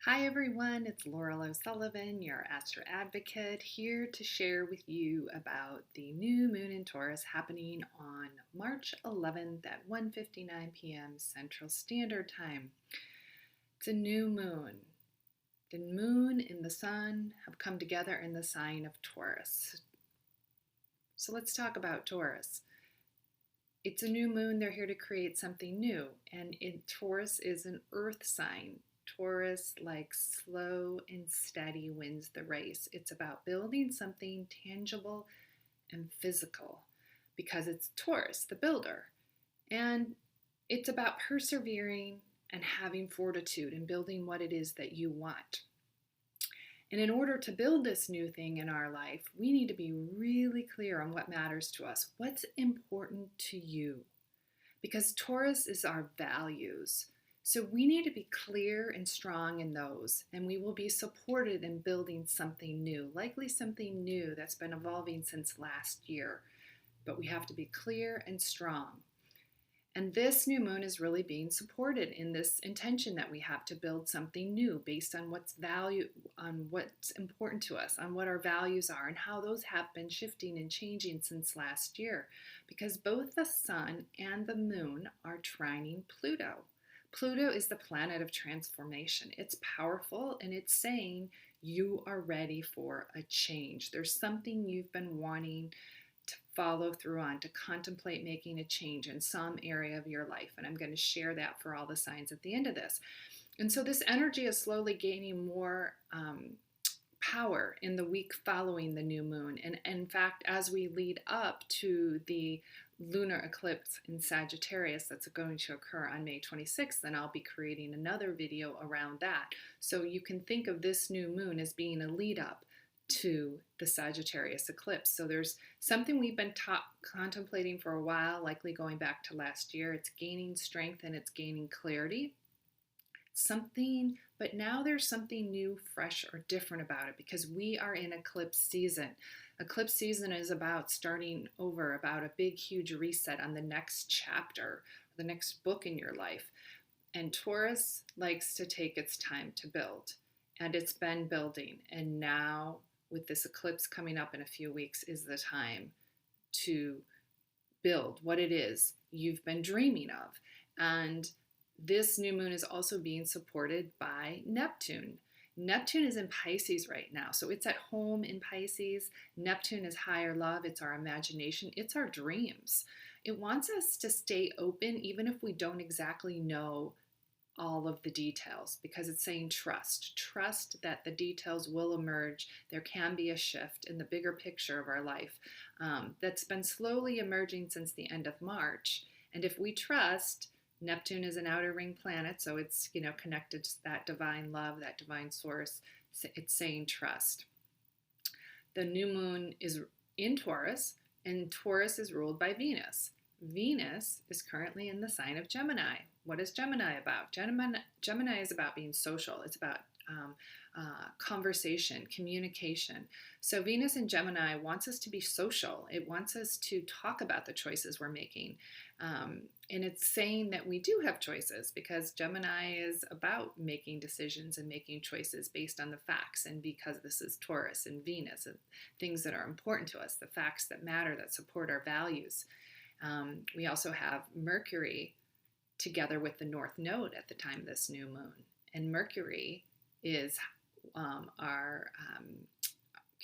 Hi everyone, it's Laurel O'Sullivan, your Astro Advocate, here to share with you about the new moon in Taurus happening on March 11th at 1:59 p.m. Central Standard Time. It's a new moon. The moon and the sun have come together in the sign of Taurus. So let's talk about Taurus. It's a new moon, they're here to create something new, and Taurus is an earth sign. Taurus, like slow and steady, wins the race. It's about building something tangible and physical because it's Taurus, the builder. And it's about persevering and having fortitude and building what it is that you want. And in order to build this new thing in our life, we need to be really clear on what matters to us. What's important to you? Because Taurus is our values. So we need to be clear and strong in those, and we will be supported in building something new, likely something new that's been evolving since last year. But we have to be clear and strong. And this new moon is really being supported in this intention that we have to build something new based on what's important to us, on what our values are, and how those have been shifting and changing since last year. Because both the sun and the moon are trining Pluto. Pluto is the planet of transformation. It's powerful, and it's saying you are ready for a change. There's something you've been wanting to follow through on, to contemplate making a change in some area of your life. And I'm going to share that for all the signs at the end of this. And so this energy is slowly gaining more power in the week following the new moon. And in fact, as we lead up to the lunar eclipse in Sagittarius that's going to occur on May 26th, and I'll be creating another video around that. So you can think of this new moon as being a lead up to the Sagittarius eclipse. So there's something we've been contemplating for a while, likely going back to last year. It's gaining strength and it's gaining clarity. But now there's something new, fresh, or different about it because we are in eclipse season. Eclipse season is about starting over, about a big, huge reset on the next chapter, the next book in your life. And Taurus likes to take its time to build, and it's been building. And now, with this eclipse coming up in a few weeks, is the time to build what it is you've been dreaming of. And this new moon is also being supported by Neptune. Neptune is in Pisces right now, so it's at home in Pisces. Neptune is higher love, it's our imagination, it's our dreams. It wants us to stay open even if we don't exactly know all of the details, because it's saying trust that the details will emerge. There can be a shift in the bigger picture of our life that's been slowly emerging since the end of March. And if we trust, Neptune is an outer ring planet, so it's connected to that divine love, that divine source. It's saying trust. The new moon is in Taurus, and Taurus is ruled by Venus. Venus is currently in the sign of Gemini. What is Gemini about? Gemini is about being social. It's about conversation, communication. So Venus in Gemini wants us to be social. It wants us to talk about the choices we're making. And it's saying that we do have choices because Gemini is about making decisions and making choices based on the facts. And because this is Taurus and Venus, and things that are important to us, the facts that matter, that support our values. We also have Mercury together with the North Node at the time of this new moon. And Mercury is our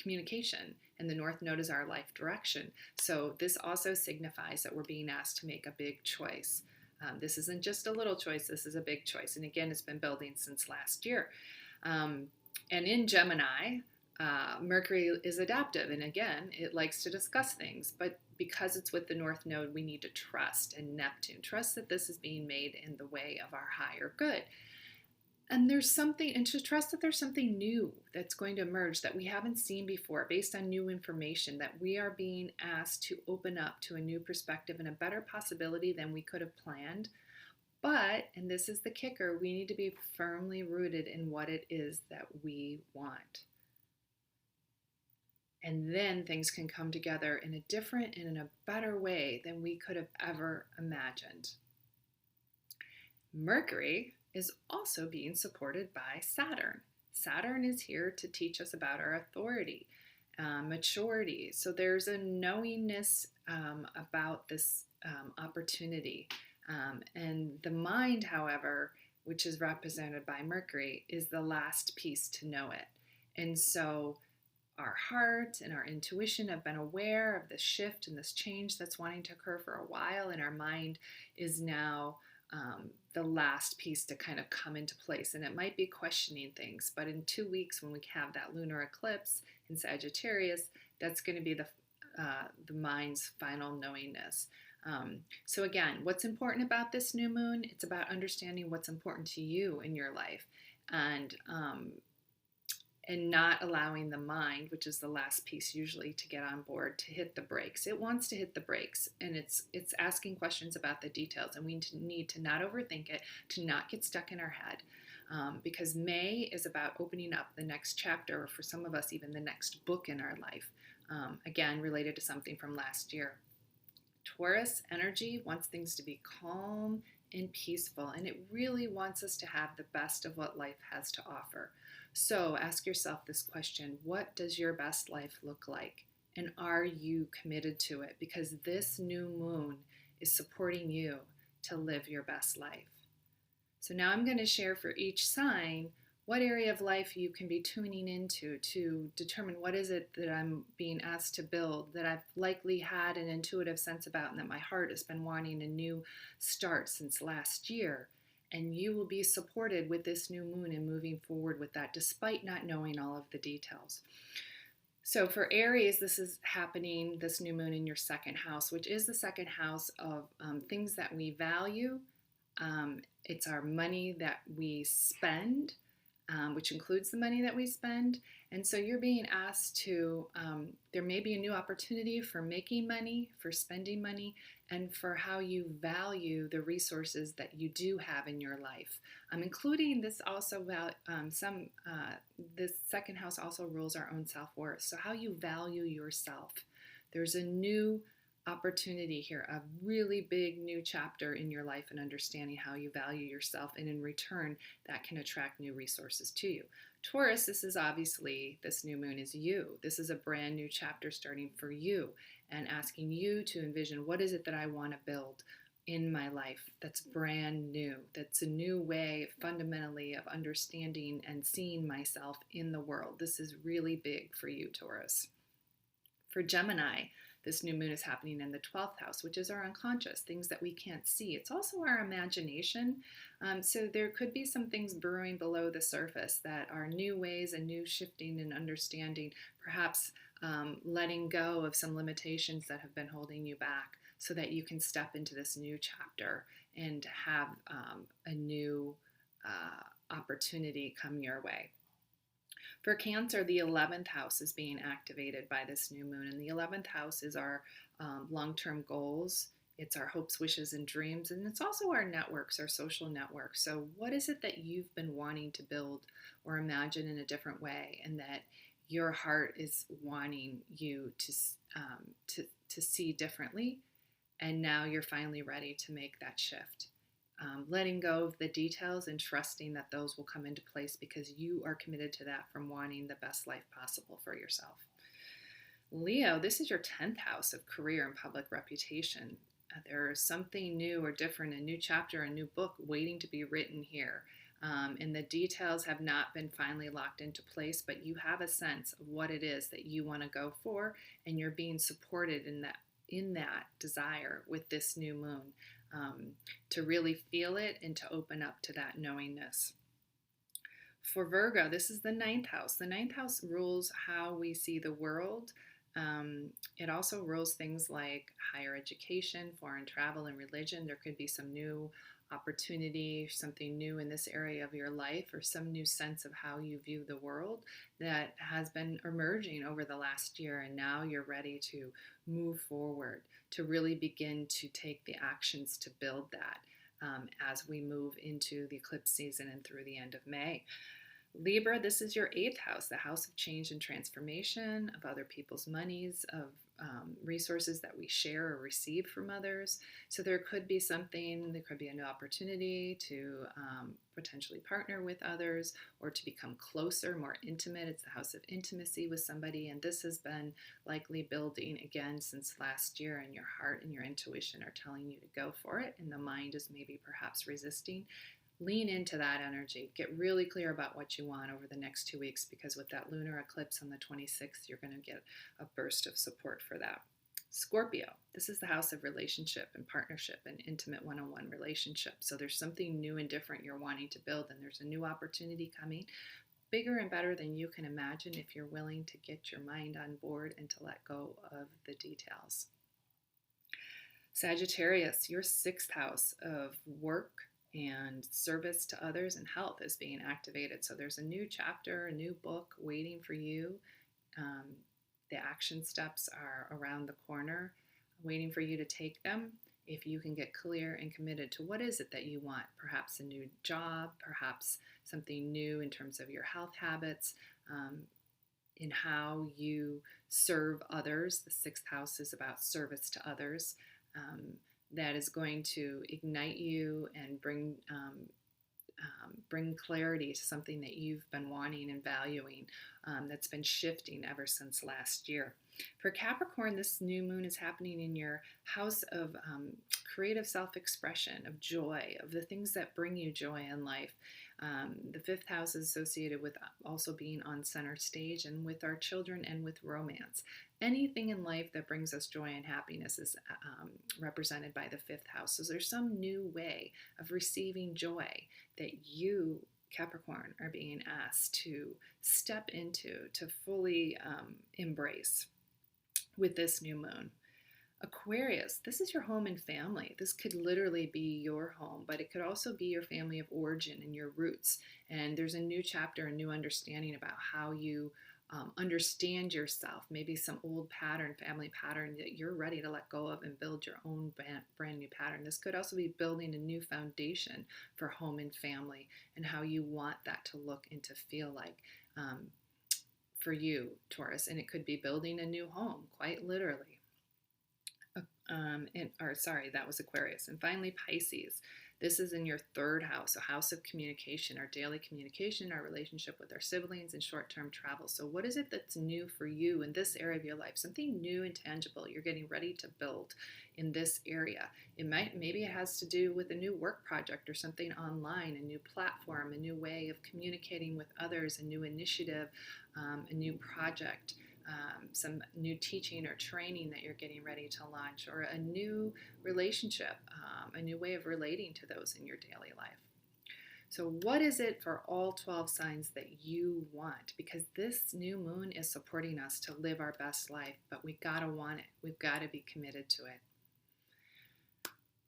communication, and the North Node is our life direction. So this also signifies that we're being asked to make a big choice. This isn't just a little choice, this is a big choice. And again, it's been building since last year. And in Gemini, Mercury is adaptive, and again, it likes to discuss things, but because it's with the North Node, we need to trust, and Neptune, trust that this is being made in the way of our higher good. And to trust that there's something new that's going to emerge that we haven't seen before based on new information, that we are being asked to open up to a new perspective and a better possibility than we could have planned. But, and this is the kicker, we need to be firmly rooted in what it is that we want. And then things can come together in a different and in a better way than we could have ever imagined. Mercury is also being supported by Saturn. Saturn is here to teach us about our authority, maturity. So there's a knowingness about this opportunity. And the mind, however, which is represented by Mercury, is the last piece to know it. And so our heart and our intuition have been aware of this shift and this change that's wanting to occur for a while, and our mind is now the last piece to kind of come into place. And it might be questioning things, but in 2 weeks, when we have that lunar eclipse in Sagittarius, that's going to be the mind's final knowingness. So again, what's important about this new moon? It's about understanding what's important to you in your life, and not allowing the mind, which is the last piece usually to get on board, to hit the brakes. It wants to hit the brakes, and it's asking questions about the details, and we need to not overthink it, to not get stuck in our head, because May is about opening up the next chapter, or for some of us, even the next book in our life, again, related to something from last year. Taurus energy wants things to be calm and peaceful, and it really wants us to have the best of what life has to offer. So ask yourself this question: what does your best life look like? And are you committed to it? Because this new moon is supporting you to live your best life. So now I'm going to share for each sign what area of life you can be tuning into to determine what is it that I'm being asked to build, that I've likely had an intuitive sense about, and that my heart has been wanting a new start since last year. And you will be supported with this new moon and moving forward with that, despite not knowing all of the details. So for Aries, this is happening, this new moon in your second house, which is the second house of things that we value. It's our money that we spend, which includes the money that we spend. And so you're being asked to, there may be a new opportunity for making money, for spending money, and for how you value the resources that you do have in your life. Including this also, this second house also rules our own self-worth. So how you value yourself. There's a new opportunity here, a really big new chapter in your life, and understanding how you value yourself, and in return that can attract new resources to you. Taurus, this is obviously, this new moon is you. This is a brand new chapter starting for you, and asking you to envision, what is it that I want to build in my life that's brand new, that's a new way fundamentally of understanding and seeing myself in the world. This is really big for you, Taurus. For Gemini, this new moon is happening in the 12th house, which is our unconscious, things that we can't see. It's also our imagination. So there could be some things brewing below the surface that are new ways and new shifting and understanding, perhaps letting go of some limitations that have been holding you back, so that you can step into this new chapter and have a new opportunity come your way. For Cancer, the 11th house is being activated by this new moon, and the 11th house is our long-term goals. It's our hopes, wishes, and dreams, and it's also our networks, our social networks. So what is it that you've been wanting to build or imagine in a different way, and that your heart is wanting you to see differently, and now you're finally ready to make that shift? Letting go of the details and trusting that those will come into place, because you are committed to that, from wanting the best life possible for yourself. Leo, this is your 10th house of career and public reputation. There is something new or different, a new chapter, a new book waiting to be written here. And the details have not been finally locked into place, but you have a sense of what it is that you want to go for, and you're being supported in that desire with this new moon. To really feel it and to open up to that knowingness. For Virgo, this is the 9th house. The 9th house rules how we see the world. It also rules things like higher education, foreign travel, and religion. There could be some new opportunity, something new in this area of your life, or some new sense of how you view the world that has been emerging over the last year, and now you're ready to move forward, to really begin to take the actions to build that as we move into the eclipse season and through the end of May. Libra, this is your 8th house, the house of change and transformation, of other people's monies, of resources that we share or receive from others. So there could be something, there could be a new opportunity to potentially partner with others or to become closer, more intimate. It's the house of intimacy with somebody, and this has been likely building again since last year, and your heart and your intuition are telling you to go for it, and the mind is maybe perhaps resisting. Lean into that energy. Get really clear about what you want over the next 2 weeks, because with that lunar eclipse on the 26th, you're going to get a burst of support for that. Scorpio, this is the house of relationship and partnership and intimate one-on-one relationship. So there's something new and different you're wanting to build, and there's a new opportunity coming, bigger and better than you can imagine if you're willing to get your mind on board and to let go of the details. Sagittarius, your sixth house of work and service to others and health is being activated. So there's a new chapter, a new book waiting for you. The action steps are around the corner, waiting for you to take them. If you can get clear and committed to what is it that you want, perhaps a new job, perhaps something new in terms of your health habits, in how you serve others. The sixth house is about service to others. That is going to ignite you and bring clarity to something that you've been wanting and valuing, that's been shifting ever since last year. For Capricorn, this new moon is happening in your house of creative self-expression, of joy, of the things that bring you joy in life. The fifth house is associated with also being on center stage and with our children and with romance. Anything in life that brings us joy and happiness is represented by the fifth house. So there's some new way of receiving joy that you, Capricorn, are being asked to step into, to fully embrace with this new moon. Aquarius, this is your home and family. This could literally be your home, but it could also be your family of origin and your roots. And there's a new chapter, a new understanding about how you understand yourself, maybe some old pattern, family pattern that you're ready to let go of and build your own brand new pattern. This could also be building a new foundation for home and family and how you want that to look and to feel like for you, Taurus. And it could be building a new home, quite literally. That was Aquarius. And finally, Pisces. This is in your third house, a house of communication, our daily communication, our relationship with our siblings, and short-term travel. So what is it that's new for you in this area of your life? Something new and tangible you're getting ready to build in this area. Maybe it has to do with a new work project or something online, a new platform, a new way of communicating with others, a new initiative, a new project. Some new teaching or training that you're getting ready to launch, or a new relationship, a new way of relating to those in your daily life. So what is it for all 12 signs that you want? Because this new moon is supporting us to live our best life, but we gotta want it. We've got to be committed to it.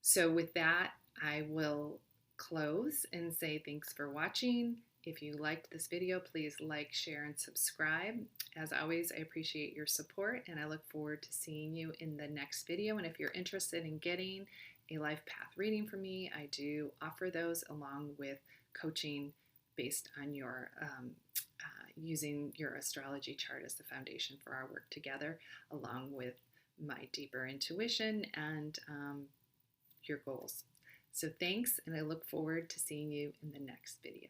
So with that, I will close and say thanks for watching. If you liked this video, please like, share, and subscribe. As always, I appreciate your support, and I look forward to seeing you in the next video. And if you're interested in getting a life path reading from me, I do offer those along with coaching based on your using your astrology chart as the foundation for our work together, along with my deeper intuition and your goals. So thanks, and I look forward to seeing you in the next video.